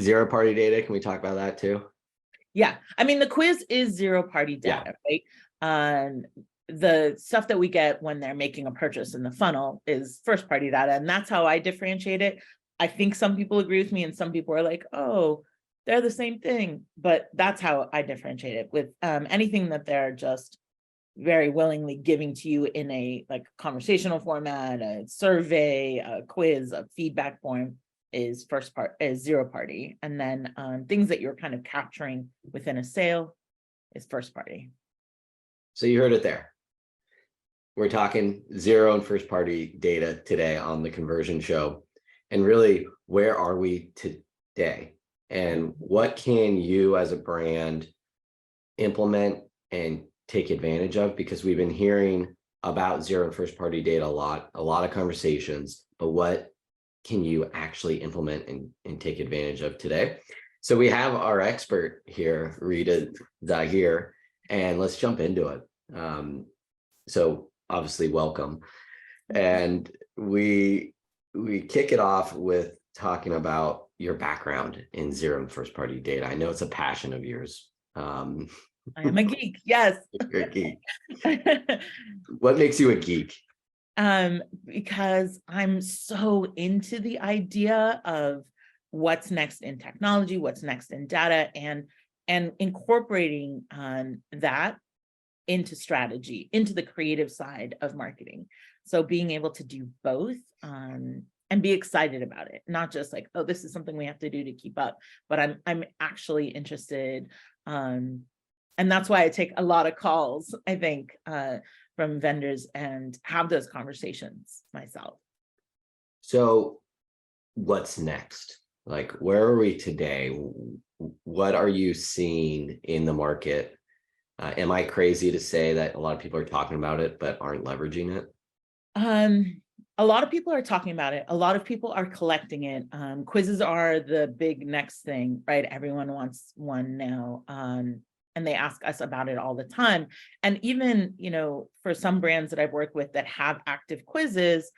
zero party data, can we talk about that too? Yeah, I mean, the quiz is zero party data, right? The stuff that we get when they're making a purchase in the funnel is first party data. And that's how I differentiate it. I think some people agree with me and some people are like, oh, they're the same thing. But that's how I differentiate it with anything that they're just very willingly giving to you in a like conversational format, a survey, a quiz, a feedback form is zero party. And then things that you're kind of capturing within a sale is first party. So you heard it there. We're talking zero and first party data today on the Conversion Show. And really, where are we today? And what can you as a brand implement and take advantage of? Because we've been hearing about zero and first party data a lot of conversations, but what can you actually implement and take advantage of today? So we have our expert here, Rita Zahir, and let's jump into it. So obviously welcome. And we kick it off with talking about your background in zero and first party data. I know it's a passion of yours. I am a geek, yes. You're a geek. What makes you a geek? Because I'm so into the idea of what's next in technology, what's next in data, and incorporating that into strategy, into the creative side of marketing. So being able to do both and be excited about it, not just like, oh, this is something we have to do to keep up, but I'm actually interested. And that's why I take a lot of calls, I think, from vendors and have those conversations myself. So what's next? Like, where are we today? What are you seeing in the market? Am I crazy to say that a lot of people are talking about it, but aren't leveraging it? A lot of people are talking about it. A lot of people are collecting it. Quizzes are the big next thing, right? Everyone wants one now. And they ask us about it all the time. And even, for some brands that I've worked with that have active quizzes,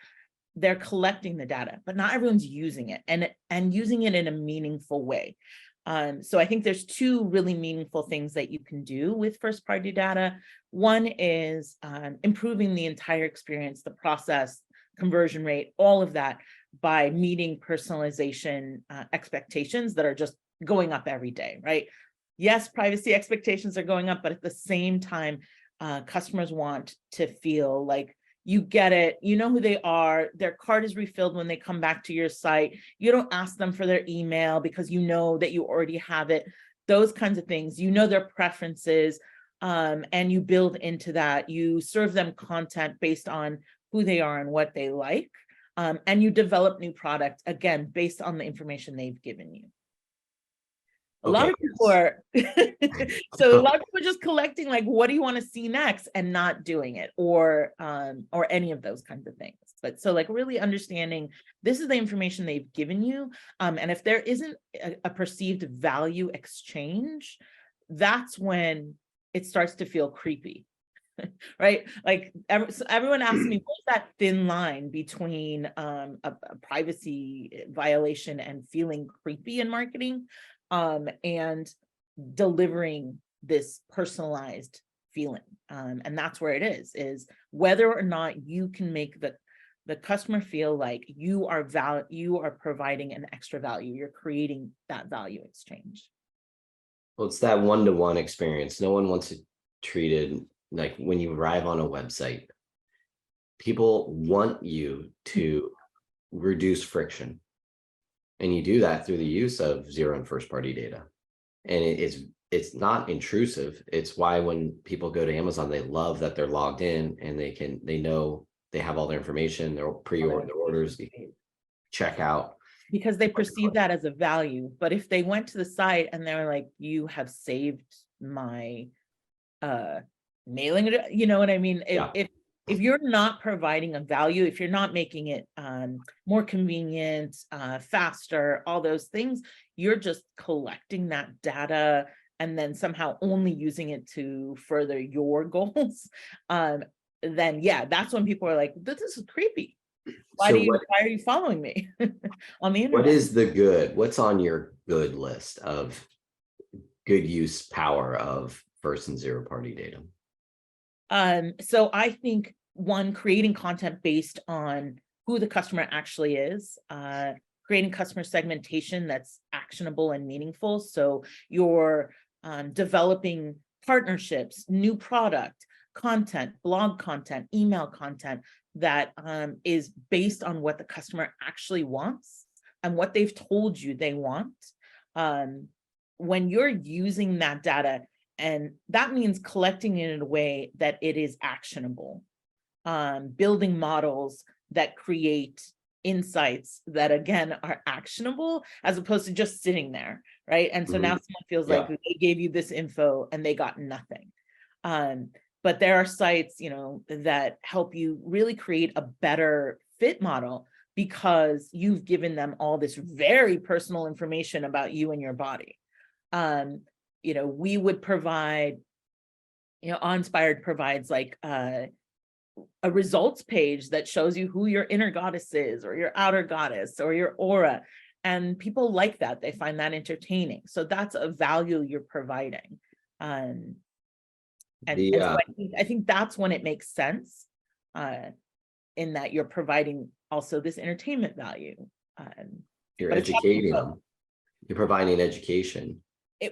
they're collecting the data, but not everyone's using it and using it in a meaningful way. So I think there's two really meaningful things that you can do with first party data. One is improving the entire experience, the process, conversion rate, all of that by meeting personalization expectations that are just going up every day, right? Yes, privacy expectations are going up, but at the same time, customers want to feel like you get it, you know who they are, their cart is refilled when they come back to your site. You don't ask them for their email because you know that you already have it, those kinds of things. You know their preferences, and you build into that. You serve them content based on who they are and what they like, and you develop new product, again, based on the information they've given you. A lot of people are, so a lot of people are just collecting, like, what do you want to see next, and not doing it, or any of those kinds of things. But so like really understanding this is the information they've given you. And if there isn't a perceived value exchange, that's when it starts to feel creepy, right? Like everyone asks me, what's that thin line between a privacy violation and feeling creepy in marketing? And delivering this personalized feeling. And that's where it is whether or not you can make the customer feel like you are providing an extra value, you're creating that value exchange. Well, it's that one-to-one experience. No one wants it treated like when you arrive on a website. People want you to reduce friction. And you do that through the use of zero and first party data. And it's not intrusive. It's why when people go to Amazon, they love that they're logged in and they know they have all their information, their pre-order, their orders, they can check out. Because they perceive that as a value. But if they went to the site and they're like, you have saved my mailing, you know what I mean? If you're not providing a value, if you're not making it more convenient, faster, all those things, you're just collecting that data and then somehow only using it to further your goals, then yeah, that's when people are like, this is creepy. why So why are you following me on the what internet? is the good? What's on your good list of good use power of first and zero party data? So I think one, creating content based on who the customer actually is, creating customer segmentation that's actionable and meaningful. So you're developing partnerships, new product, content, blog content, email content that is based on what the customer actually wants and what they've told you they want. When you're using that data, and that means collecting it in a way that it is actionable, building models that create insights that again are actionable as opposed to just sitting there, right? And so now someone feels like they gave you this info and they got nothing. But there are sites, that help you really create a better fit model because you've given them all this very personal information about you and your body. We would provide, Awe-Inspired provides like a results page that shows you who your inner goddess is, or your outer goddess, or your aura. And people like that. They find that entertaining. So that's a value you're providing. So I think that's when it makes sense, in that you're providing also this entertainment value. You're educating them. You're providing education.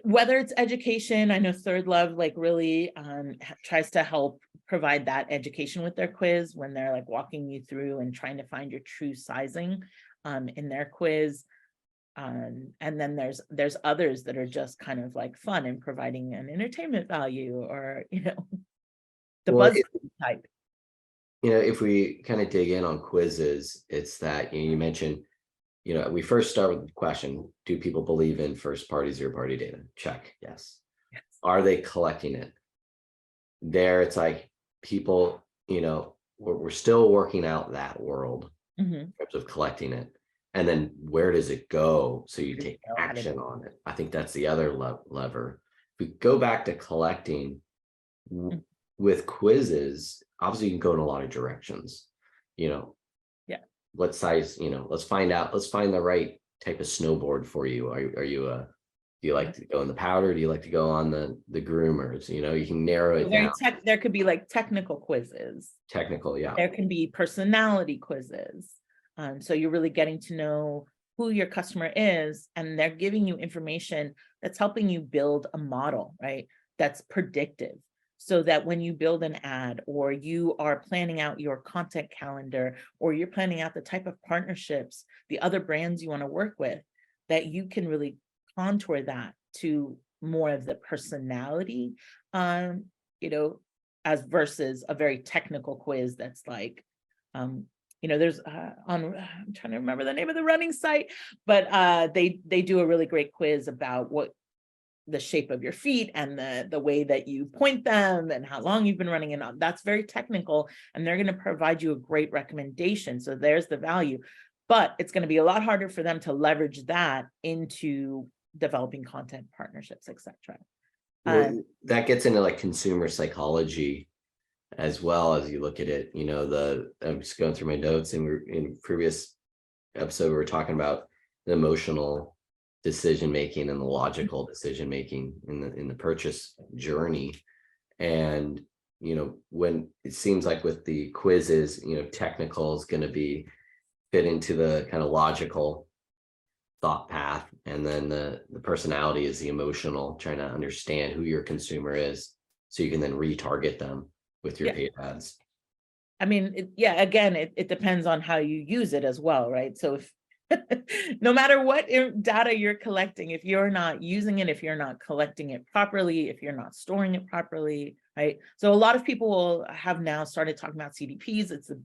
Whether it's education, I know Third Love really tries to help provide that education with their quiz when they're like walking you through and trying to find your true sizing in their quiz. And then there's others that are just kind of like fun and providing an entertainment value, or the buzz type. If we kind of dig in on quizzes, it's that you mentioned, we first start with the question, do people believe in first party, zero party data? Check, yes. Are they collecting it? There, it's like people, we're still working out that world in terms of collecting it. And then where does it go? So you take action on it. I think that's the other lever. If we go back to collecting with quizzes, obviously you can go in a lot of directions, what size, let's find the right type of snowboard for you. Are you do you like to go in the powder? Do you like to go on the groomers? You can narrow it down. There could be like technical quizzes. Technical, yeah. There can be personality quizzes. So you're really getting to know who your customer is, and they're giving you information that's helping you build a model, right? That's predictive. So that when you build an ad, or you are planning out your content calendar, or you're planning out the type of partnerships, the other brands you want to work with, that you can really contour that to more of the personality, as versus a very technical quiz that's like, there's I'm trying to remember the name of the running site, but they do a really great quiz about what the shape of your feet and the way that you point them and how long you've been running, and that's very technical, and they're going to provide you a great recommendation. So there's the value, but it's going to be a lot harder for them to leverage that into developing content partnerships, etc. That gets into like consumer psychology as well. As you look at it, I'm just going through my notes, and in previous episode we were talking about the emotional decision making and the logical decision making in the purchase journey. And when it seems like with the quizzes, technical is going to be fit into the kind of logical thought path, and then the personality is the emotional, trying to understand who your consumer is so you can then retarget them with your paid ads. I mean, again, it depends on how you use it as well, right? So if no matter what data you're collecting, if you're not using it, if you're not collecting it properly, if you're not storing it properly, right? So a lot of people will have now started talking about CDPs. It's a,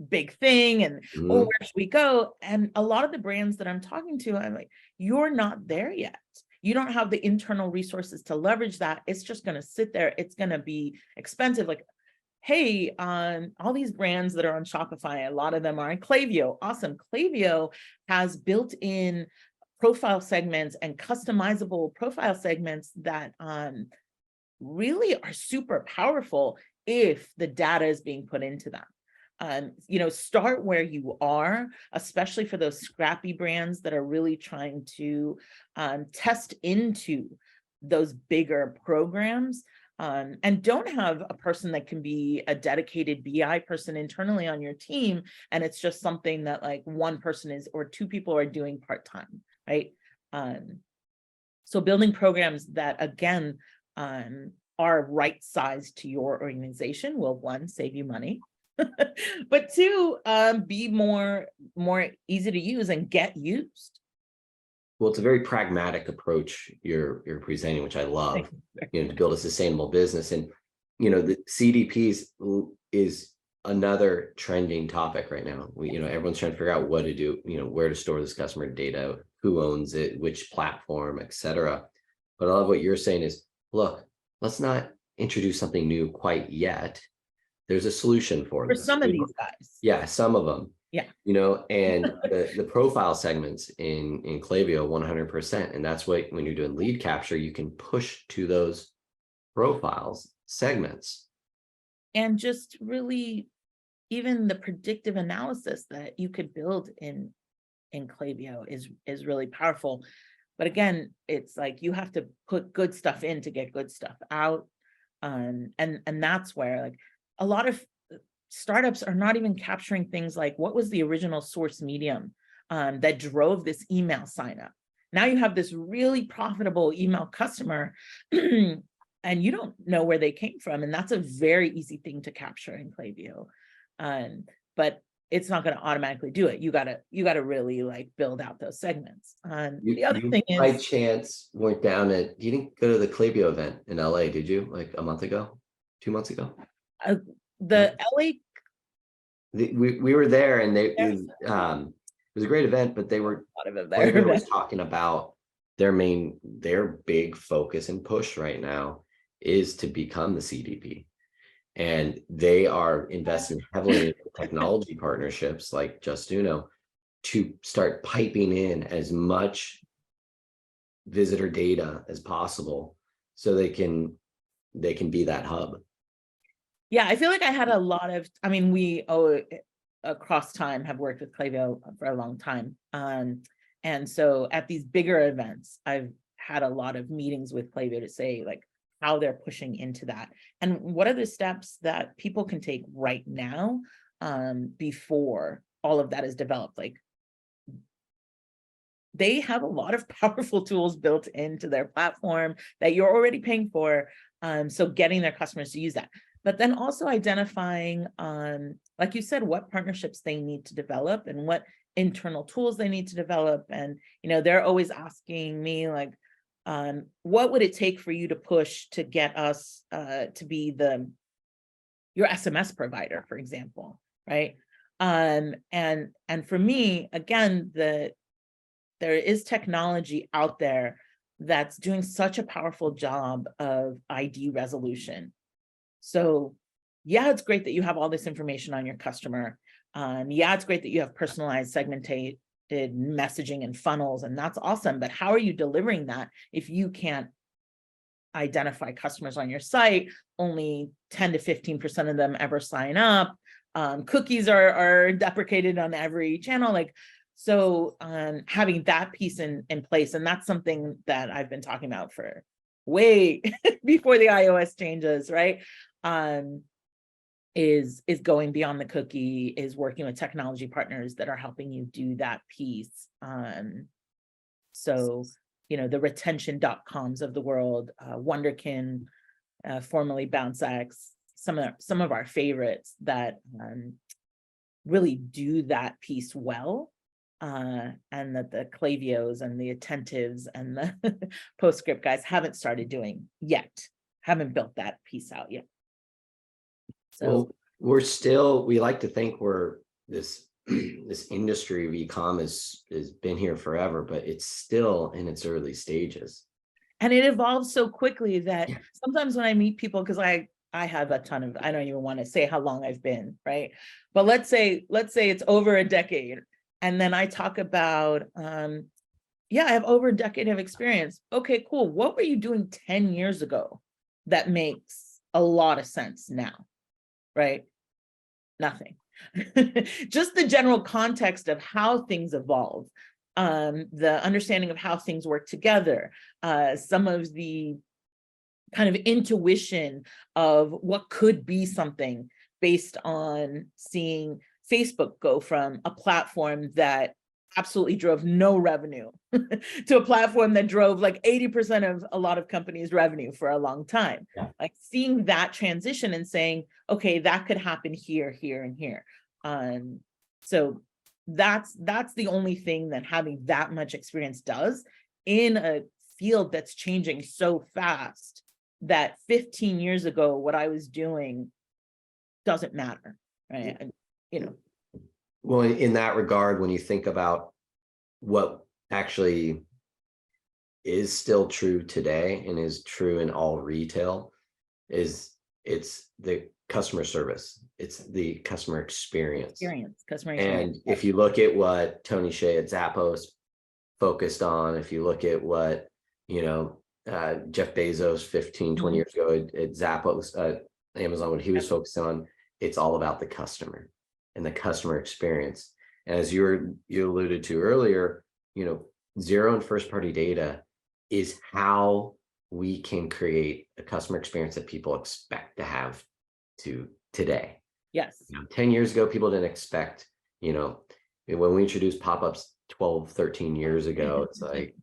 big thing, and where should we go? And a lot of the brands that I'm talking to, I'm like, you're not there yet. You don't have the internal resources to leverage that. It's just going to sit there. It's going to be expensive. Like, hey, all these brands that are on Shopify, a lot of them are on Klaviyo. Awesome. Klaviyo has built-in profile segments and customizable profile segments that really are super powerful if the data is being put into them. you know, start where you are, especially for those scrappy brands that are really trying to test into those bigger programs. And don't have a person that can be a dedicated BI person internally on your team. And it's just something that like one person is, or two people are doing part-time, right? So building programs that, again, are right-sized to your organization will, one, save you money, but two, be more easy to use and get used. Well, it's a very pragmatic approach you're presenting, which I love, you know, to build a sustainable business. And, you know, the CDPs is another trending topic right now. You know, everyone's trying to figure out what to do, you know, where to store this customer data, who owns it, which platform, et cetera. But I love what you're saying is, look, let's not introduce something new quite yet. There's a solution for For this. some of these guys. Yeah, some of them. Yeah. You know, and the profile segments in Klaviyo 100%. And that's what, when you're doing lead capture, you can push to those profiles segments. And just really, even the predictive analysis that you could build in Klaviyo is really powerful. But again, it's like you have to put good stuff in to get good stuff out. And that's where like a lot of startups are not even capturing things like what was the original source medium that drove this email sign up. Now you have this really profitable email customer and you don't know where they came from. And that's a very easy thing to capture in Klaviyo. But it's not going to automatically do it. You gotta really like build out those segments. The other thing is, by chance weren't down at, you didn't go to the Klaviyo event in LA, did you? Like a month ago, 2 months ago? the LA, we were there, and it was a great event, but they were, Klaviyo was talking about their big focus and push right now is to become the CDP. And they are investing heavily in technology partnerships like Justuno to start piping in as much visitor data as possible so they can be that hub. Yeah, I feel like I had a lot of, I mean, we across time have worked with Klaviyo for a long time. And so at these bigger events, I've had a lot of meetings with Klaviyo to say like how they're pushing into that. And what are the steps that people can take right now before all of that is developed? Like they have a lot of powerful tools built into their platform that you're already paying for. So getting their customers to use that. But then also identifying, like you said, what partnerships they need to develop and what internal tools they need to develop. And, you know, they're always asking me like, what would it take for you to push to get us to be your SMS provider, for example, right? And for me, again, there is technology out there that's doing such a powerful job of ID resolution. So yeah, it's great that you have all this information on your customer. Yeah, it's great that you have personalized, segmented messaging and funnels, and that's awesome. But how are you delivering that if you can't identify customers on your site? Only 10 to 15% of them ever sign up. Cookies are deprecated on every channel. Like, so having that piece in place, and that's something that I've been talking about for way before the iOS changes, right? Is going beyond the cookie, is working with technology partners that are helping you do that piece. So, you know, the retention.coms of the world, Wonderkin, formerly BounceX, some of our favorites that really do that piece well. And that the Klaviyos and the Attentives and the Postscript guys haven't started doing yet, haven't built that piece out yet. So well, we like to think we're this industry of e-com has been here forever, but it's still in its early stages. And it evolves so quickly that sometimes when I meet people, because I have a ton of, I don't even want to say how long I've been, right? But let's say it's over a decade. And then I talk about, yeah, I have over a decade of experience. Okay, cool. What were you doing 10 years ago that makes a lot of sense now, right? Nothing. just the general context of how things evolve, the understanding of how things work together, some of the kind of intuition of what could be something based on seeing Facebook go from a platform that absolutely drove no revenue to a platform that drove like 80% of a lot of companies' revenue for a long time. Yeah. Like seeing that transition and saying, okay, that could happen here, here, and here. So that's the only thing that having that much experience does in a field that's changing so fast that 15 years ago, what I was doing doesn't matter, right? And, you know. Well, in that regard, when you think about what actually is still true today and is true in all retail, it's the customer service, it's the customer experience. And if you look at what Tony Hsieh at Zappos focused on, if you look at what, Jeff Bezos 15, 20 years ago at Zappos, Amazon, what he was focused on, it's all about the customer and the customer experience. And as you alluded to earlier, zero and first party data is how we can create a customer experience that people expect to have today. Yes. 10 years ago, people didn't expect, when we introduced pop-ups 12, 13 years ago, it's like,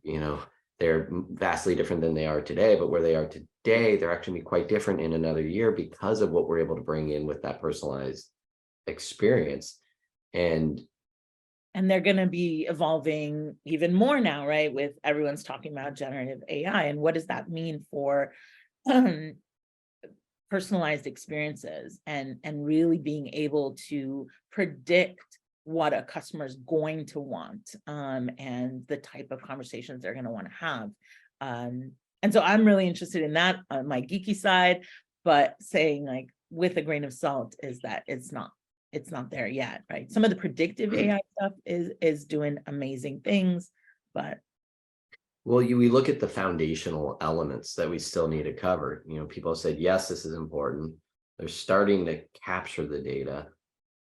they're vastly different than they are today, but where they are today, they're actually quite different in another year because of what we're able to bring in with that personalized experience. And they're going to be evolving even more now, right? With everyone's talking about generative AI, and what does that mean for personalized experiences and really being able to predict what a customer is going to want, and the type of conversations they're going to want to have. And so I'm really interested in that on my geeky side, but saying like with a grain of salt is that it's not there yet, right? Some of the predictive AI stuff is doing amazing things, but. Well, we look at the foundational elements that we still need to cover. People said, yes, this is important. They're starting to capture the data,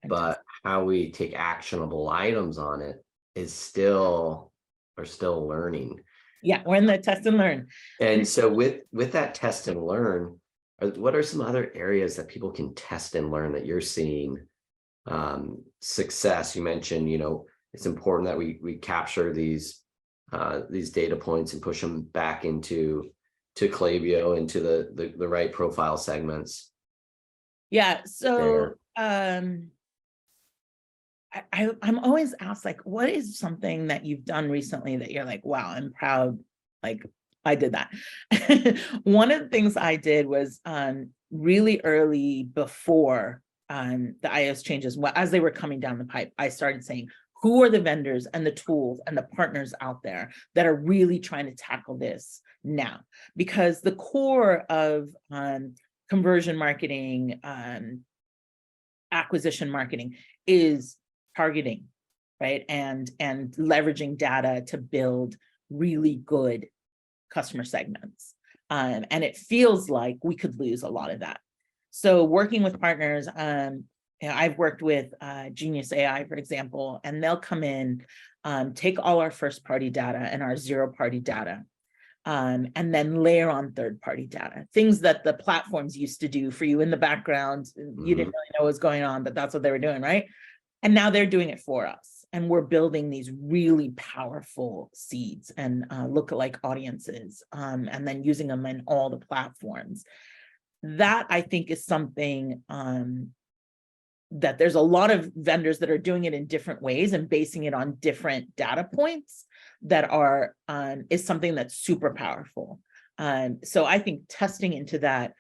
but how we take actionable items on it is we're still learning. Yeah, we're in the test and learn. And so with that test and learn, what are some other areas that people can test and learn that you're seeing success? You mentioned, it's important that we capture these data points and push them back into Klaviyo, into the right profile segments. Yeah. So I'm always asked, like, what is something that you've done recently that you're like, wow, I'm proud, like I did that. One of the things I did was really early before the iOS changes, as they were coming down the pipe, I started saying, who are the vendors and the tools and the partners out there that are really trying to tackle this now? Because the core of conversion marketing, acquisition marketing is targeting, right? And leveraging data to build really good customer segments. And it feels like we could lose a lot of that. So working with partners, I've worked with Genius AI, for example, and they'll come in, take all our first party data and our zero party data, and then layer on third party data, things that the platforms used to do for you in the background. You didn't really know what was going on, but that's what they were doing, right? And now they're doing it for us. And we're building these really powerful seeds and lookalike audiences, and then using them in all the platforms. That I think is something that there's a lot of vendors that are doing it in different ways and basing it on different data points that are is something that's super powerful. So I think testing into that,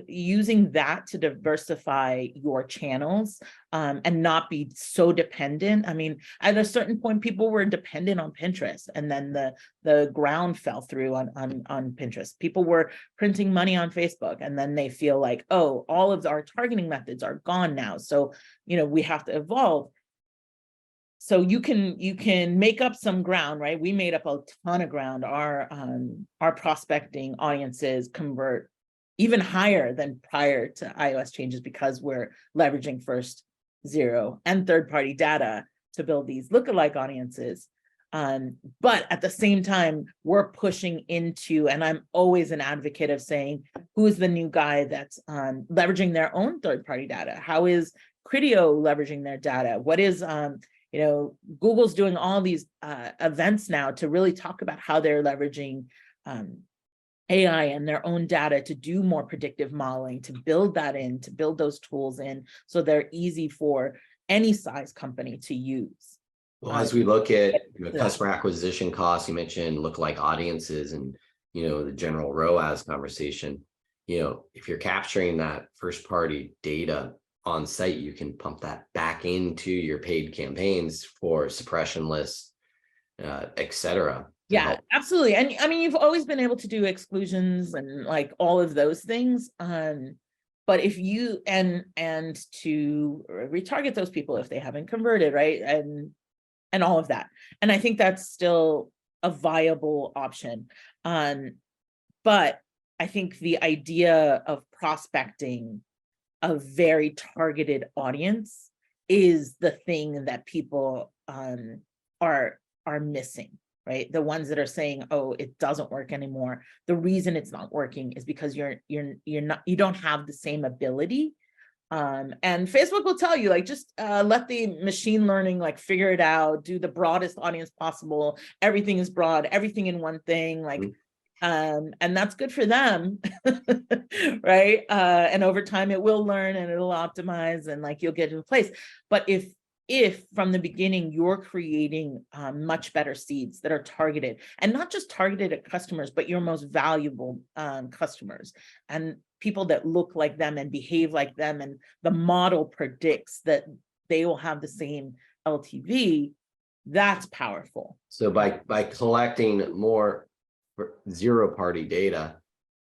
using that to diversify your channels, and not be so dependent. I mean, at a certain point, people were dependent on Pinterest, and then the ground fell through on Pinterest. People were printing money on Facebook, and then they feel like, oh, all of our targeting methods are gone now. So, we have to evolve. So you can make up some ground, right? We made up a ton of ground. Our prospecting audiences convert even higher than prior to iOS changes because we're leveraging first zero and third-party data to build these lookalike audiences. But at the same time, we're pushing into, and I'm always an advocate of saying, who's the new guy that's leveraging their own third-party data? How is Criteo leveraging their data? What is, Google's doing all these events now to really talk about how they're leveraging AI and their own data to do more predictive modeling, to build that in, to build those tools in, so they're easy for any size company to use. Well, as we look at customer acquisition costs, you mentioned lookalike audiences and, the general ROAS conversation, if you're capturing that first party data on site, you can pump that back into your paid campaigns for suppression lists, et cetera. Yeah, absolutely. And I mean, you've always been able to do exclusions and like all of those things. But if you, and to retarget those people if they haven't converted, right? And all of that. And I think that's still a viable option. But I think the idea of prospecting a very targeted audience is the thing that people are missing, right? The ones that are saying, oh, it doesn't work anymore. The reason it's not working is because you don't have the same ability. And Facebook will tell you, like, just let the machine learning like figure it out, do the broadest audience possible. Everything is broad, everything in one thing, like, and that's good for them, right? And over time it will learn and it'll optimize and like you'll get to a place. But if from the beginning you're creating much better seeds that are targeted, and not just targeted at customers, but your most valuable customers and people that look like them and behave like them, and the model predicts that they will have the same LTV, that's powerful. So by collecting more zero party data,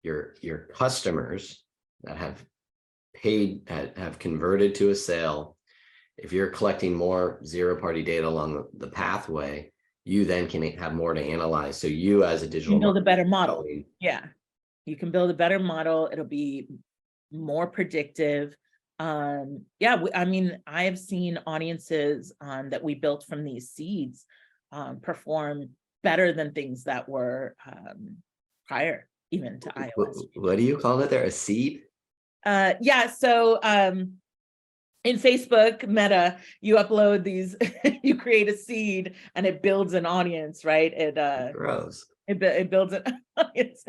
your customers that have paid, have converted to a sale, if you're collecting more zero party data along the pathway, you then can have more to analyze. So you as a digital, you build a better model. Yeah, you can build a better model. It'll be more predictive. I mean, I have seen audiences that we built from these seeds perform better than things that were prior even to iOS. What do you call it there? A seed? Yeah. So in Facebook Meta, you upload these, you create a seed and it builds an audience, right? It grows. It builds an audience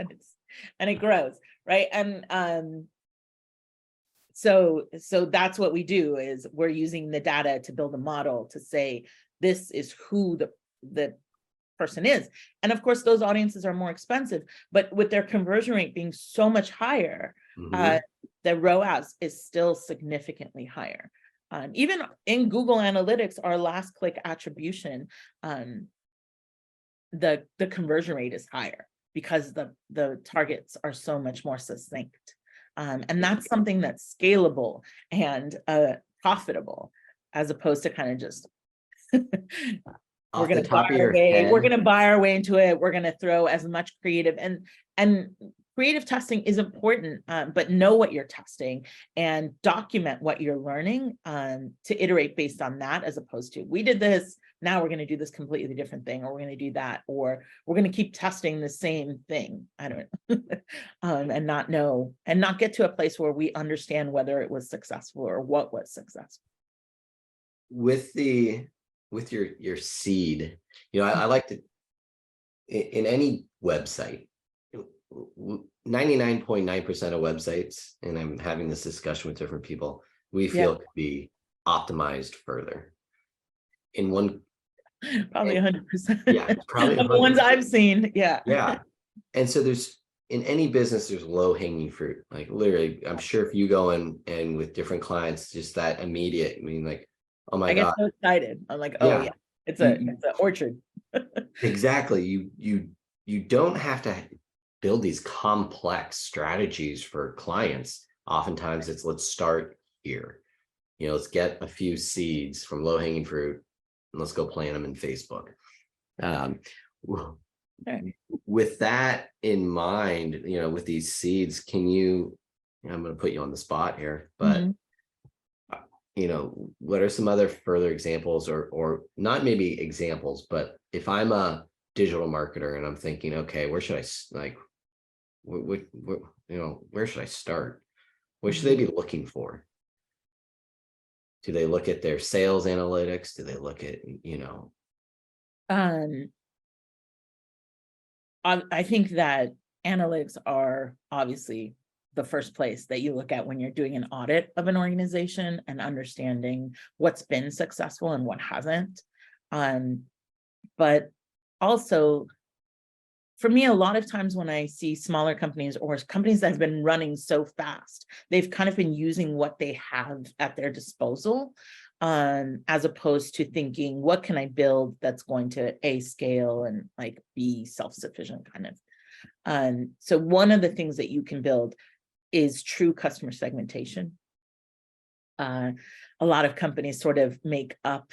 and it grows, right? And so that's what we do, is we're using the data to build a model to say this is who the person is. And of course, those audiences are more expensive, but with their conversion rate being so much higher, the ROAS is still significantly higher. Even in Google Analytics, our last click attribution, the conversion rate is higher because the targets are so much more succinct. And that's something that's scalable and profitable, as opposed to kind of just we're going to buy our way into it. We're going to throw as much creative, and creative testing is important, but know what you're testing and document what you're learning to iterate based on that, as opposed to, we did this, now we're going to do this completely different thing, or we're going to do that, or we're going to keep testing the same thing. I don't know. And not know, and not get to a place where we understand whether it was successful or what was successful. With your seed, I like to, in any website, 99.9% of websites, and I'm having this discussion with different people, we feel could be optimized further. In one, probably 100%. Yeah, probably the ones I've seen. Yeah. And so in any business, there's low hanging fruit. Like literally, I'm sure if you go in and with different clients, just that immediate, I mean, like, oh my God. I get so excited. I'm like, oh yeah, it's an orchard. Exactly. You don't have to build these complex strategies for clients. Oftentimes it's, let's start here. Let's get a few seeds from low hanging fruit and let's go plant them in Facebook. With that in mind, with these seeds, I'm going to put you on the spot here, but what are some other further examples, or not maybe examples, but if I'm a digital marketer and I'm thinking, okay, where should I like, where should I start? What should they be looking for? Do they look at their sales analytics? Do they look at, I think that analytics are obviously the first place that you look at when you're doing an audit of an organization and understanding what's been successful and what hasn't. But also, for me, a lot of times when I see smaller companies or companies that have been running so fast, they've kind of been using what they have at their disposal, as opposed to thinking, what can I build that's going to A, scale and like be self-sufficient kind of. So one of the things that you can build is true customer segmentation. A lot of companies sort of make up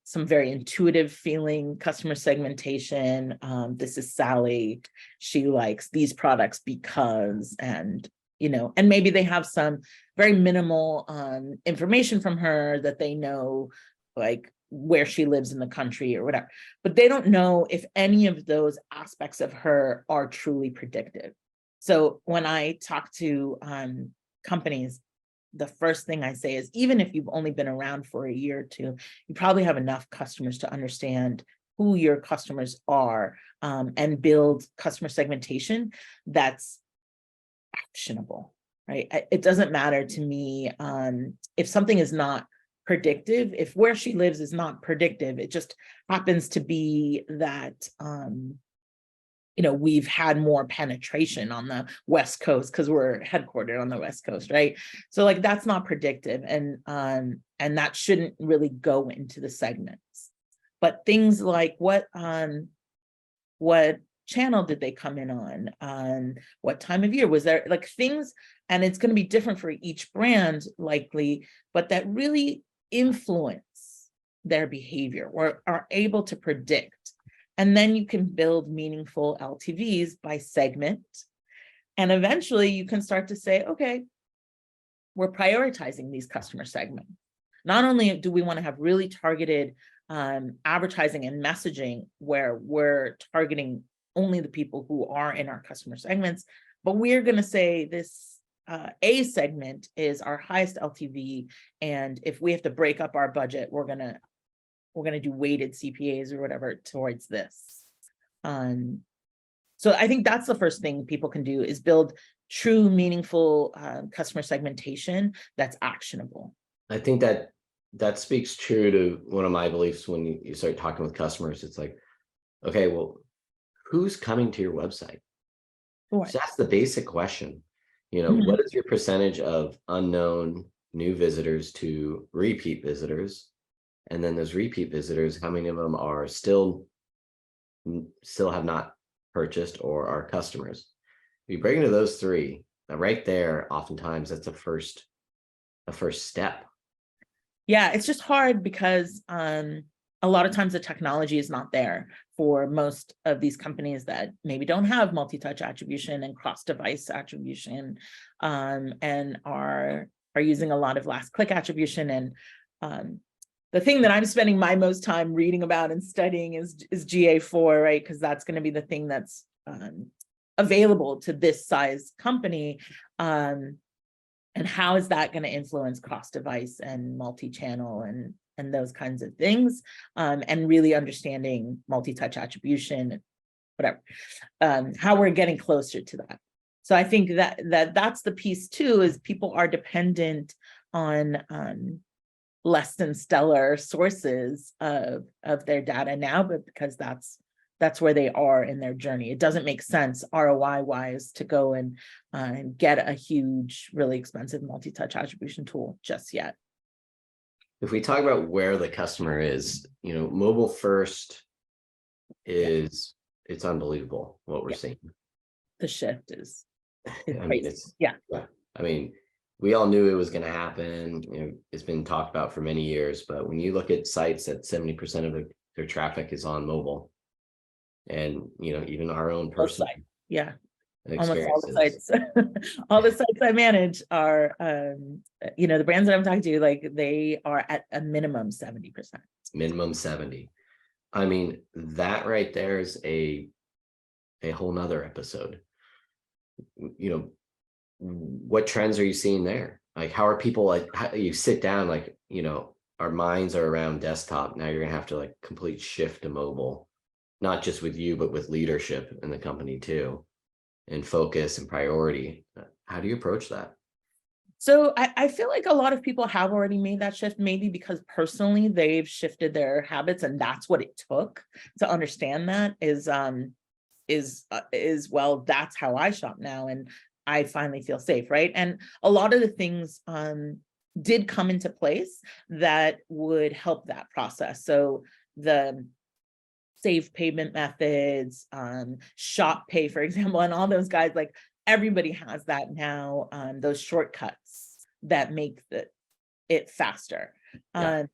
some very intuitive feeling customer segmentation. This is Sally. She likes these products because, and maybe they have some very minimal information from her that they know, like where she lives in the country or whatever, but they don't know if any of those aspects of her are truly predictive. So when I talk to companies, the first thing I say is, even if you've only been around for a year or two, you probably have enough customers to understand who your customers are, and build customer segmentation that's actionable, right? It doesn't matter to me if something is not predictive, if where she lives is not predictive, it just happens to be that we've had more penetration on the West Coast because we're headquartered on the West Coast, right? So like that's not predictive, and that shouldn't really go into the segments. But things like what channel did they come in on what time of year was there, like things, and it's going to be different for each brand likely, but that really influence their behavior or are able to predict. And then you can build meaningful LTVs by segment. And eventually you can start to say, okay, we're prioritizing these customer segments. Not only do we want to have really targeted advertising and messaging where we're targeting only the people who are in our customer segments, but we're going to say this A segment is our highest LTV. And if we have to break up our budget, we're going to do weighted CPAs or whatever towards this. So I think that's the first thing people can do, is build true, meaningful customer segmentation that's actionable. I think that speaks true to one of my beliefs when you start talking with customers. It's like, okay, well, who's coming to your website? Right. So that's the basic question. Mhm. What is your percentage of unknown new visitors to repeat visitors? And then those repeat visitors, how many of them are still have not purchased or are customers? If you break into those three, right there, oftentimes that's a first step. Yeah, it's just hard because a lot of times the technology is not there for most of these companies that maybe don't have multi-touch attribution and cross-device attribution, and are using a lot of last click attribution. And the thing that I'm spending my most time reading about and studying is GA4, right? Because that's going to be the thing that's available to this size company. And how is that going to influence cross-device and multi-channel and those kinds of things, and really understanding multi-touch attribution, whatever, how we're getting closer to that. So I think that's the piece too, is people are dependent on less than stellar sources of their data now, but because that's where they are in their journey. It doesn't make sense ROI wise to go and get a huge, really expensive multi-touch attribution tool just yet. If we talk about where the customer is, mobile first is, it's unbelievable what we're seeing. The shift is I mean, crazy. Yeah. I mean, we all knew it was going to happen. It's been talked about for many years, but when you look at sites that 70% of their traffic is on mobile, and even our own person, Yeah. Almost all the experiences. sites, all the sites I manage are, the brands that I'm talking to, like they are at a minimum 70%. Minimum 70. I mean, that right there is a whole nother episode. What trends are you seeing there? Like, how are people, like, how you sit down, like, our minds are around desktop. Now you're gonna have to like complete shift to mobile, not just with you, but with leadership in the company too, and focus and priority. How do you approach that? So I feel like a lot of people have already made that shift, maybe because personally they've shifted their habits, and that's what it took to understand that well, that's how I shop now, and I finally feel safe, right? And a lot of the things did come into place that would help that process. So the save payment methods, shop pay, for example, and all those guys, like everybody has that now, those shortcuts that make it faster. Yeah.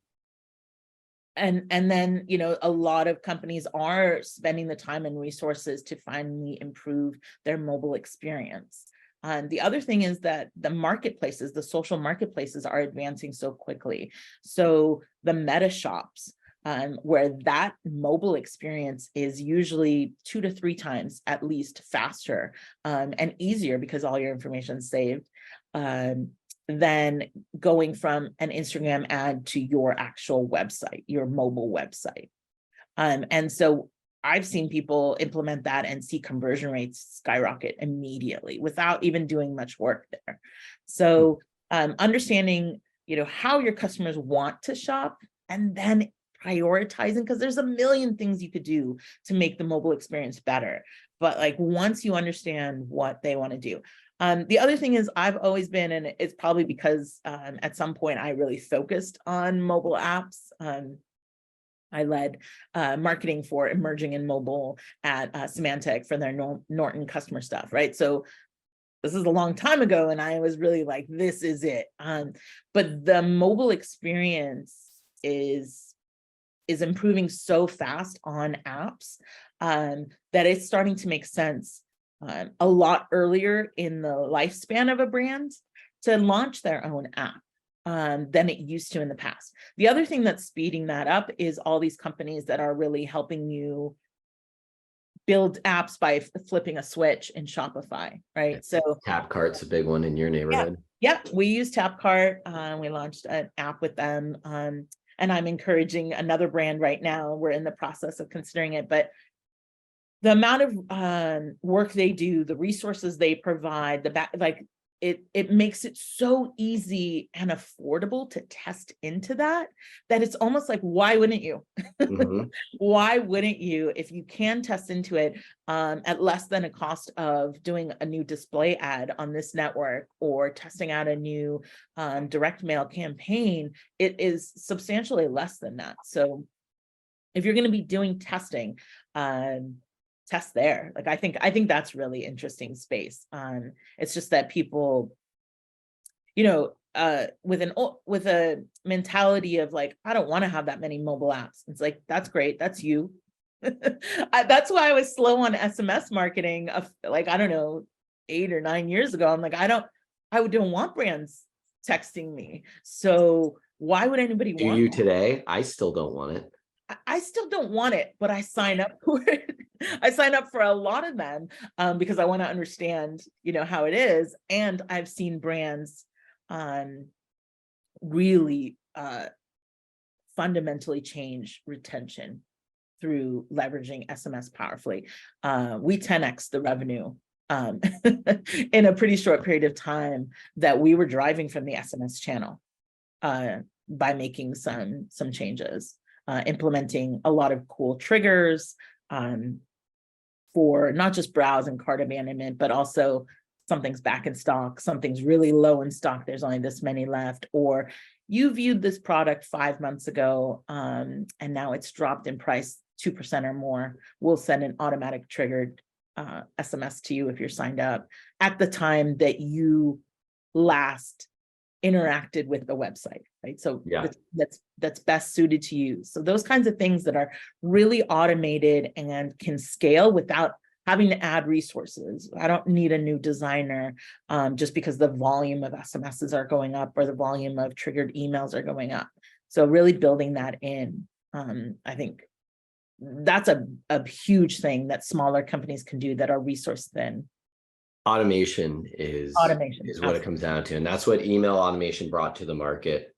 And then, a lot of companies are spending the time and resources to finally improve their mobile experience. The other thing is that the marketplaces, the social marketplaces are advancing so quickly. So the meta shops, where that mobile experience is usually 2 to 3 times at least faster, and easier because all your information is saved, than going from an Instagram ad to your actual website, your mobile website. And so I've seen people implement that and see conversion rates skyrocket immediately without even doing much work there. So understanding, how your customers want to shop, and then prioritizing, because there's a million things you could do to make the mobile experience better. But like once you understand what they want to do. The other thing is I've always been, and it's probably because at some point I really focused on mobile apps. I led marketing for emerging in mobile at Symantec for their Norton customer stuff, right? So this is a long time ago, and I was really like, this is it. But the mobile experience is improving so fast on apps that it's starting to make sense a lot earlier in the lifespan of a brand to launch their own app than it used to in the past. The other thing that's speeding that up is all these companies that are really helping you build apps by flipping a switch in Shopify, right? So TapCart's a big one in your neighborhood. Yeah, we use TapCart. We launched an app with them, and I'm encouraging another brand right now. We're in the process of considering it, but the amount of work they do, the resources they provide, it makes it so easy and affordable to test into that it's almost like, why wouldn't you? Mm-hmm. Why wouldn't you, if you can test into it at less than a cost of doing a new display ad on this network or testing out a new direct mail campaign? It is substantially less than that. So if you're going to be doing testing, test there. Like I think that's really interesting space. It's just that people, with a mentality of like, I don't want to have that many mobile apps. It's like, that's great. That's you. That's why I was slow on SMS marketing of like, I don't know, 8 or 9 years ago. I'm like, I don't want brands texting me. So why would anybody Do want you that? today? I still don't want it. I still don't want it, but I sign up for it. I sign up for a lot of them because I want to understand, how it is. And I've seen brands really fundamentally change retention through leveraging SMS powerfully. We 10x the revenue in a pretty short period of time that we were driving from the SMS channel by making some changes. Implementing a lot of cool triggers for not just browse and cart abandonment, but also something's back in stock, something's really low in stock, there's only this many left, or you viewed this product 5 months ago and now it's dropped in price 2% or more. We'll send an automatic triggered SMS to you if you're signed up at the time that you last interacted with the website, right? So Yeah. that's best suited to you. So those kinds of things that are really automated and can scale without having to add resources. I don't need a new designer just because the volume of SMSs are going up or the volume of triggered emails are going up. So really building that in, I think that's a huge thing that smaller companies can do that are resource thin. Automation is what Absolutely. it comes down to. And that's what email automation brought to the market.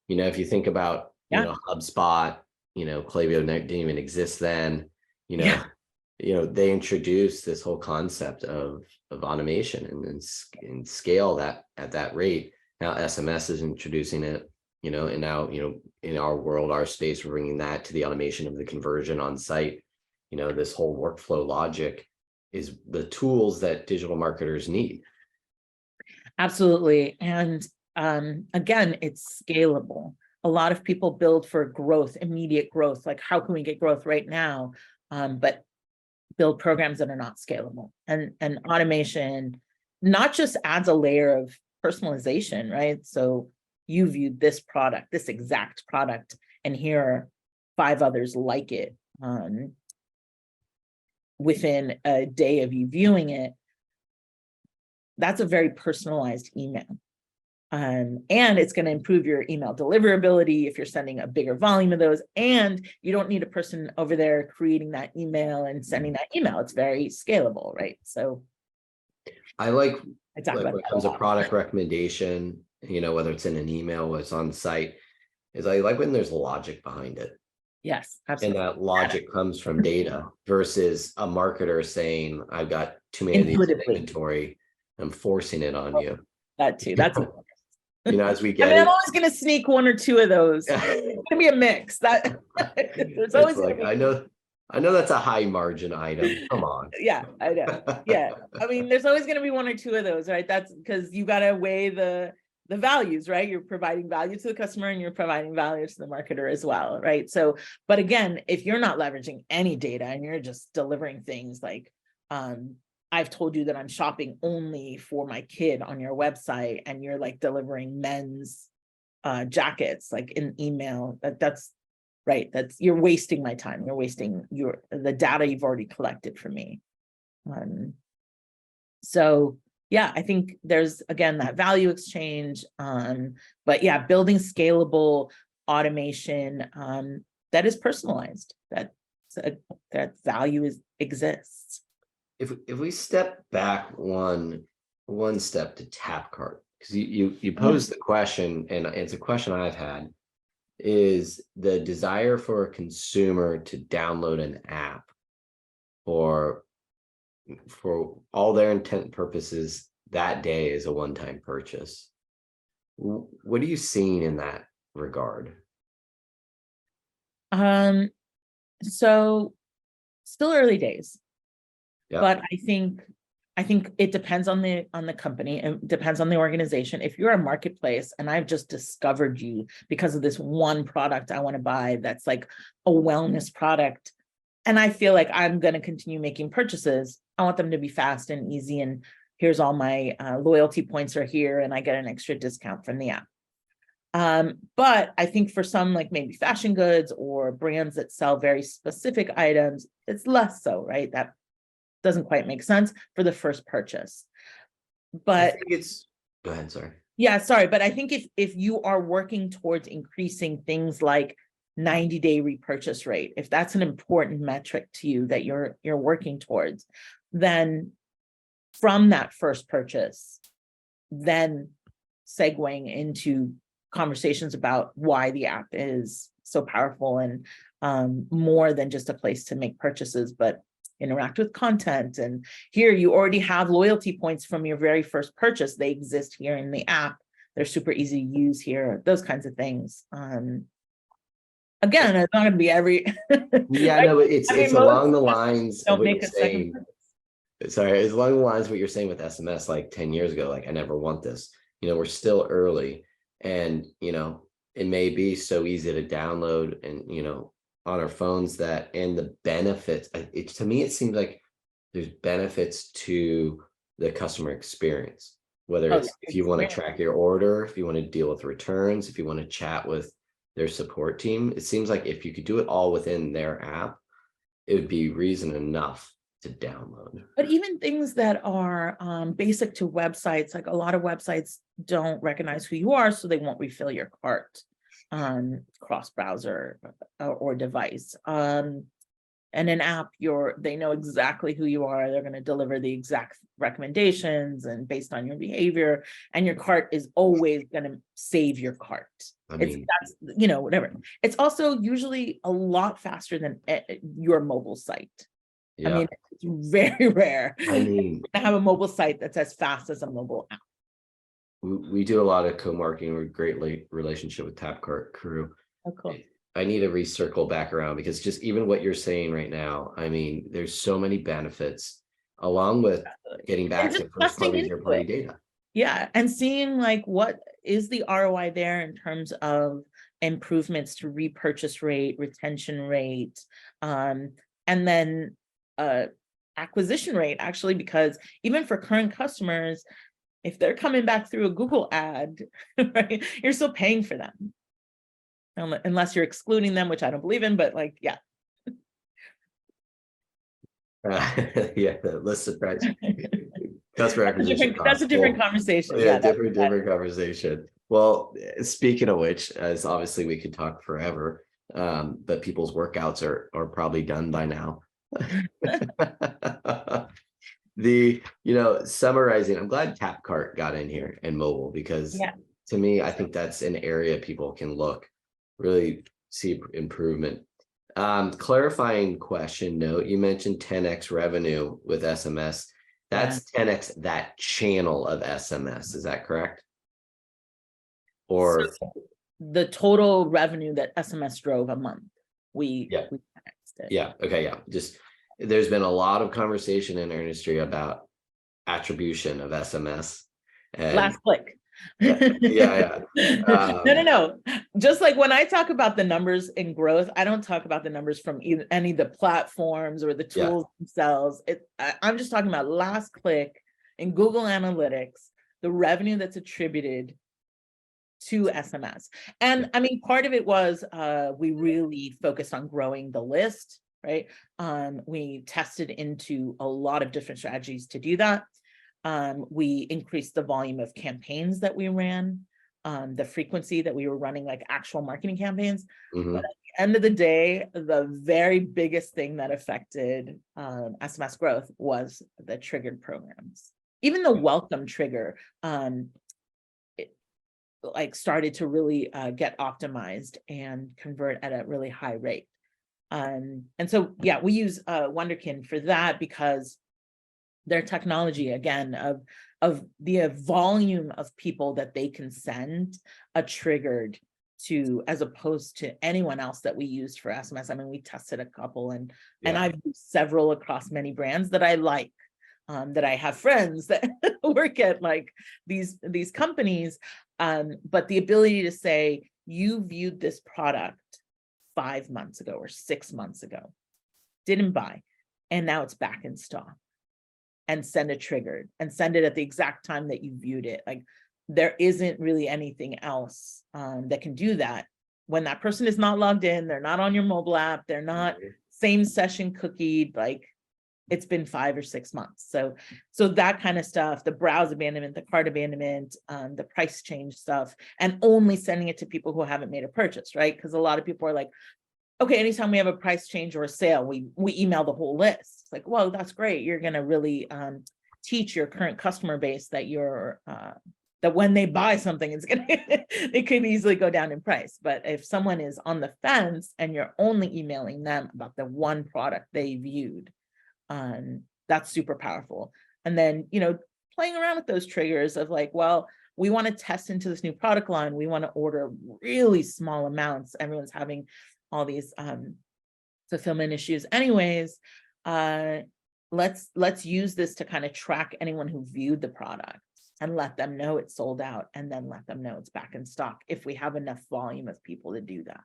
You know, if you think about, you know, HubSpot, you know, Klaviyo didn't even exist then, you know, they introduced this whole concept of automation and scale that at that rate. Now SMS is introducing it, you know, and now, you know, in our world, our space, we're bringing that to the automation of the conversion on site. You know, this whole workflow logic is the tools that digital marketers need. Absolutely. And again, it's scalable. A lot of people build for growth, immediate growth, like how can we get growth right now? But build programs that are not scalable. And automation not just adds a layer of personalization, right? So you viewed this product, this exact product, and here are 5 others like it. Within a day of you viewing it, that's a very personalized email. And it's going to improve your email deliverability if you're sending a bigger volume of those. And you don't need a person over there creating that email and sending that email. It's very scalable, right? So I like when it comes to product recommendation, you know, whether it's in an email or it's on site, is I like when there's logic behind it. Yes, absolutely. And that logic comes from data versus a marketer saying, I've got too many of these in inventory, I'm forcing it on you. That too. That's you know, as we get I'm always going to sneak 1 or 2 of those. It's going to be a mix. That there's always like, I know that's a high margin item. Come on. Yeah, I know. Yeah. I mean, there's always going to be 1 or 2 of those, right? That's because you got to weigh the values, right? You're providing value to the customer and you're providing value to the marketer as well, right? So, but again, if you're not leveraging any data and you're just delivering things like, I've told you that I'm shopping only for my kid on your website, and you're like delivering men's jackets like in email, that's right. You're wasting my time. You're wasting the data you've already collected for me. So yeah, I think there's, again, that value exchange, but yeah, building scalable automation that is personalized, that value exists. If we step back one step to TapCart, because you posed the question, and it's a question I've had, is the desire for a consumer to download an app or for all their intent and purposes that day is a one-time purchase. What are you seeing in that regard? So still early days. Yep. But I think it depends on the company, it depends on the organization. If you're a marketplace and I've just discovered you because of this one product I want to buy that's like a wellness product, and I feel like I'm going to continue making purchases, I want them to be fast and easy, and here's all my loyalty points are here and I get an extra discount from the app. But I think for some, like maybe fashion goods or brands that sell very specific items, it's less so, right? That doesn't quite make sense for the first purchase. But go ahead, sorry. Yeah, sorry. But I think if you are working towards increasing things like 90-day repurchase rate, if that's an important metric to you that you're working towards, then from that first purchase, then segueing into conversations about why the app is so powerful and more than just a place to make purchases, but interact with content. And here you already have loyalty points from your very first purchase. They exist here in the app. They're super easy to use here, those kinds of things. Again, it's not going to be every. Yeah, right? No, but it's along the lines of what you're saying. Sorry, it's along the lines of what you're saying with SMS like 10 years ago, like I never want this. You know, we're still early, and you know, it may be so easy to download and, you know, on our phones that, and the benefits, to me, it seems like there's benefits to the customer experience, whether it's if you want to track your order, if you want to deal with returns, if you want to chat with their support team. It seems like if you could do it all within their app, it would be reason enough to download. But even things that are basic to websites, like a lot of websites don't recognize who you are, so they won't refill your cart cross browser or device. And an app, they know exactly who you are. They're going to deliver the exact recommendations and based on your behavior, and your cart is always going to save your cart. That's whatever. It's also usually a lot faster than your mobile site. Yeah. I mean, it's very rare to have a mobile site that's as fast as a mobile app. We do a lot of co-marketing with great relationship with Tapcart crew. Oh, cool. I need to recircle back around because just even what you're saying right now, I mean, there's so many benefits along with getting back to first party, third party data. Yeah. And seeing like what is the ROI there in terms of improvements to repurchase rate, retention rate, and then acquisition rate, actually, because even for current customers, if they're coming back through a Google ad, right, you're still paying for them. Unless you're excluding them, which I don't believe in, but like, yeah. Yeah, the list of price. Customer acquisition cost. That's a different conversation. Yeah, different conversation. Well, speaking of which, as obviously we could talk forever, but people's workouts are probably done by now. Summarizing, I'm glad Tapcart got in here and mobile, because to me, I think that's an area people can really see improvement. Clarifying question note, you mentioned 10x revenue with SMS. That's 10x that channel of SMS, is that correct? Or so the total revenue that SMS drove a month, we 10x'd it. Yeah, okay, yeah. Just there's been a lot of conversation in our industry about attribution of SMS and last click. No. Just like when I talk about the numbers in growth, I don't talk about the numbers from any of the platforms or the tools themselves. I'm just talking about last click in Google Analytics, the revenue that's attributed to SMS. And I mean, part of it was we really focused on growing the list, right? We tested into a lot of different strategies to do that. We increased the volume of campaigns that we ran, the frequency that we were running, like actual marketing campaigns. But at the end of the day, the very biggest thing that affected SMS growth was the triggered programs. Even the welcome trigger started to really get optimized and convert at a really high rate. And so, we use Wunderkind for that, because their technology, again, of the volume of people that they can send a triggered to, as opposed to anyone else that we used for SMS. I mean, we tested a couple, and I've used several across many brands that I like, that I have friends that work at like these companies. But the ability to say, you viewed this product 5 months ago or 6 months ago, didn't buy, and now it's back in stock, and send a triggered and send it at the exact time that you viewed it. Like, there isn't really anything else that can do that when that person is not logged in, they're not on your mobile app, they're not same session cookied, like it's been 5 or 6 months. So that kind of stuff, the browse abandonment, the cart abandonment, the price change stuff, and only sending it to people who haven't made a purchase, right? Because a lot of people are like, okay, anytime we have a price change or a sale, we email the whole list. It's like, well, that's great. You're going to really teach your current customer base that that when they buy something, it could easily go down in price. But if someone is on the fence and you're only emailing them about the one product they viewed, that's super powerful. And then, playing around with those triggers of like, well, we want to test into this new product line. We want to order really small amounts. Everyone's having all these fulfillment issues anyways. Let's use this to kind of track anyone who viewed the product and let them know it's sold out, and then let them know it's back in stock if we have enough volume of people to do that.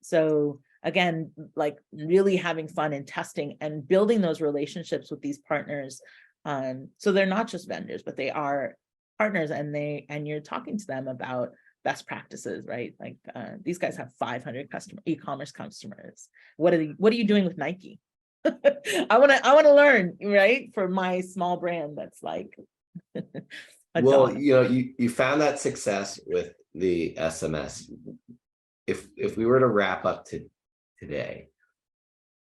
So again, like really having fun and testing and building those relationships with these partners. So they're not just vendors, but they are partners, and you're talking to them about best practices, right? Like these guys have 500 e-commerce customers. What are you doing with Nike? I want to learn, right? For my small brand that's like a Well, dog. you found that success with the SMS. If we were to wrap up to today,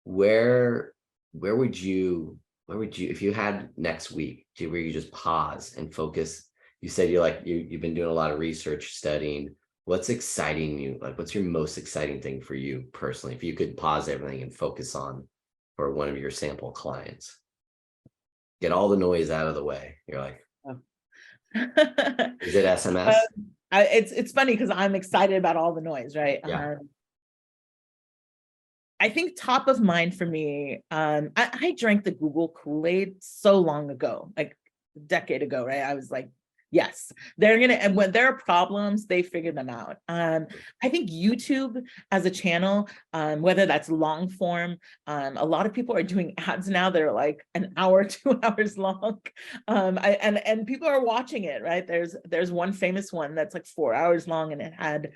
where would you if you had next week where you just pause and focus? You said you've been doing a lot of research, studying. What's exciting you? Like, what's your most exciting thing for you personally? If you could pause everything and focus on for one of your sample clients, get all the noise out of the way. You're like, is it SMS? It's funny because I'm excited about all the noise, right? Yeah. I think top of mind for me, I drank the Google Kool-Aid so long ago, like a decade ago, right? I was like, yes, they're gonna, and when there are problems, they figure them out. I think YouTube as a channel, whether that's long form, a lot of people are doing ads now that are like an hour, 2 hours long. And people are watching it, right? There's one famous one that's like 4 hours long, and it had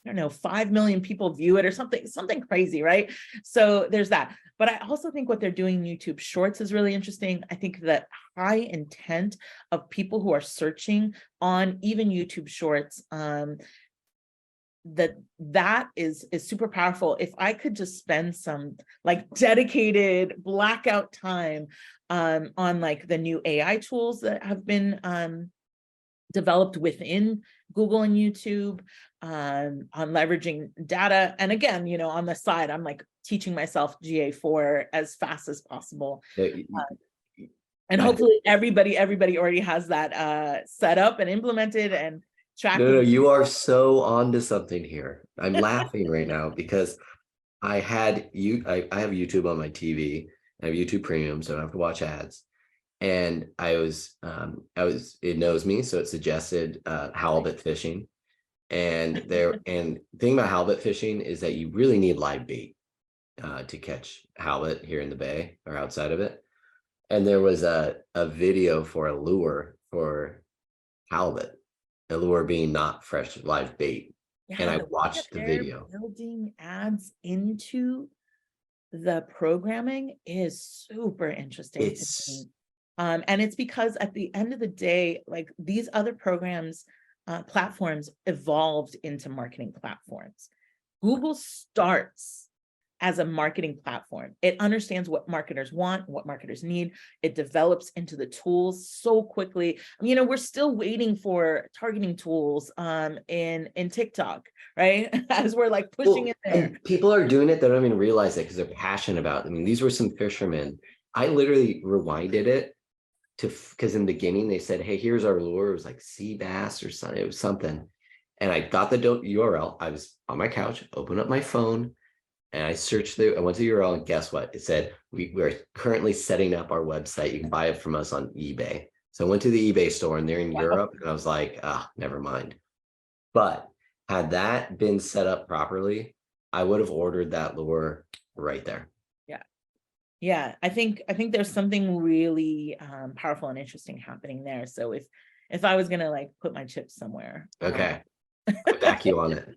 I don't know, 5 million people view it or something crazy, right? So there's that. But I also think what they're doing in YouTube Shorts is really interesting. I think that high intent of people who are searching on even YouTube Shorts, that is super powerful. If I could just spend some like dedicated blackout time on like the new AI tools that have been developed within Google and YouTube, on leveraging data. And again, on the side, I'm like teaching myself GA4 as fast as possible. And hopefully everybody already has that set up and implemented and tracking. No, you are so onto something here. I'm laughing right now because I have YouTube on my TV. I have YouTube Premium, so I don't have to watch ads. And it knows me, so it suggested halibut fishing. And the thing about halibut fishing is that you really need live bait to catch halibut here in the bay or outside of it. And there was a video for a lure for halibut, a lure being not fresh live bait. Yeah, And I the way that watched the they're video. building ads into the programming is super interesting to me. And it's because at the end of the day, like these other programs, platforms evolved into marketing platforms. Google starts as a marketing platform. It understands what marketers want, what marketers need. It develops into the tools so quickly. We're still waiting for targeting tools in TikTok, right? As we're like pushing it there. And people are doing it, they don't even realize it because they're passionate about it. I mean, these were some fishermen. I literally rewinded it because in the beginning they said, hey, here's our lure. It was like sea bass or something. It was something. And I got the URL. I was on my couch, opened up my phone, and I went to the URL, and guess what? It said, we're currently setting up our website. You can buy it from us on eBay. So I went to the eBay store, and they're in Europe, and I was like, never mind. But had that been set up properly, I would have ordered that lure right there. Yeah, I think there's something really powerful and interesting happening there. So if I was gonna like put my chips somewhere, Okay, I back you on it.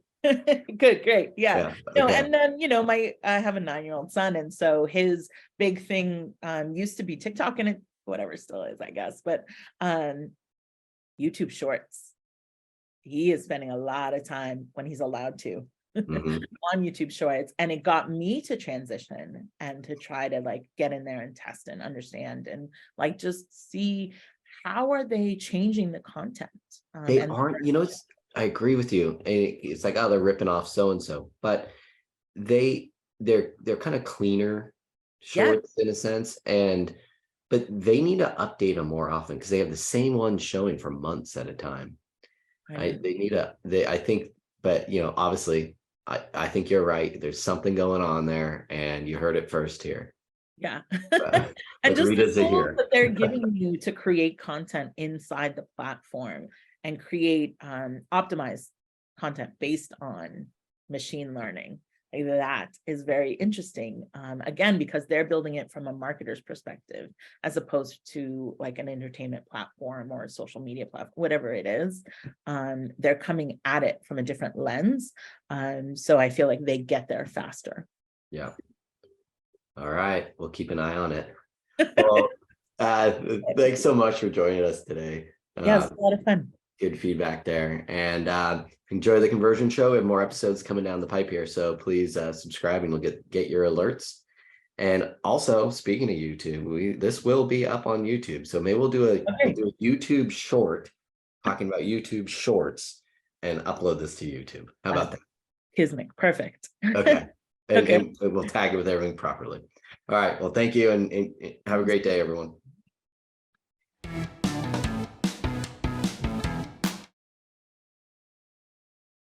Good, great, yeah. No, Okay. and then I have a 9-year-old son, and so his big thing used to be TikTok, and it whatever still is, I guess, but YouTube Shorts. He is spending a lot of time when he's allowed to on YouTube Shorts, and it got me to transition and to try to like get in there and test and understand and like just see how are they changing the content. They aren't, I agree with you. It's like, oh, they're ripping off so and so, but they're kind of cleaner shorts in a sense, but they need to update them more often because they have the same ones showing for months at a time. I think, but obviously, I think you're right. There's something going on there, and you heard it first here. Yeah. With And just Rita the tools Zahir. that they're giving you to create content inside the platform and create optimized content based on machine learning. Like, that is very interesting. Again, because they're building it from a marketer's perspective, as opposed to like an entertainment platform or a social media platform, whatever it is. They're coming at it from a different lens. So I feel like they get there faster. Yeah. All right, we'll keep an eye on it. Well, thanks so much for joining us today. Yeah, it's a lot of fun. Good feedback there. And enjoy the conversion show. We have more episodes coming down the pipe here. So please subscribe and you'll get your alerts. And also, speaking of YouTube, this will be up on YouTube. So maybe we'll do a YouTube short talking about YouTube shorts and upload this to YouTube. How about that? Kismet. Perfect. Okay. Okay. And we'll tag it with everything properly. All right. Well, thank you and have a great day, everyone.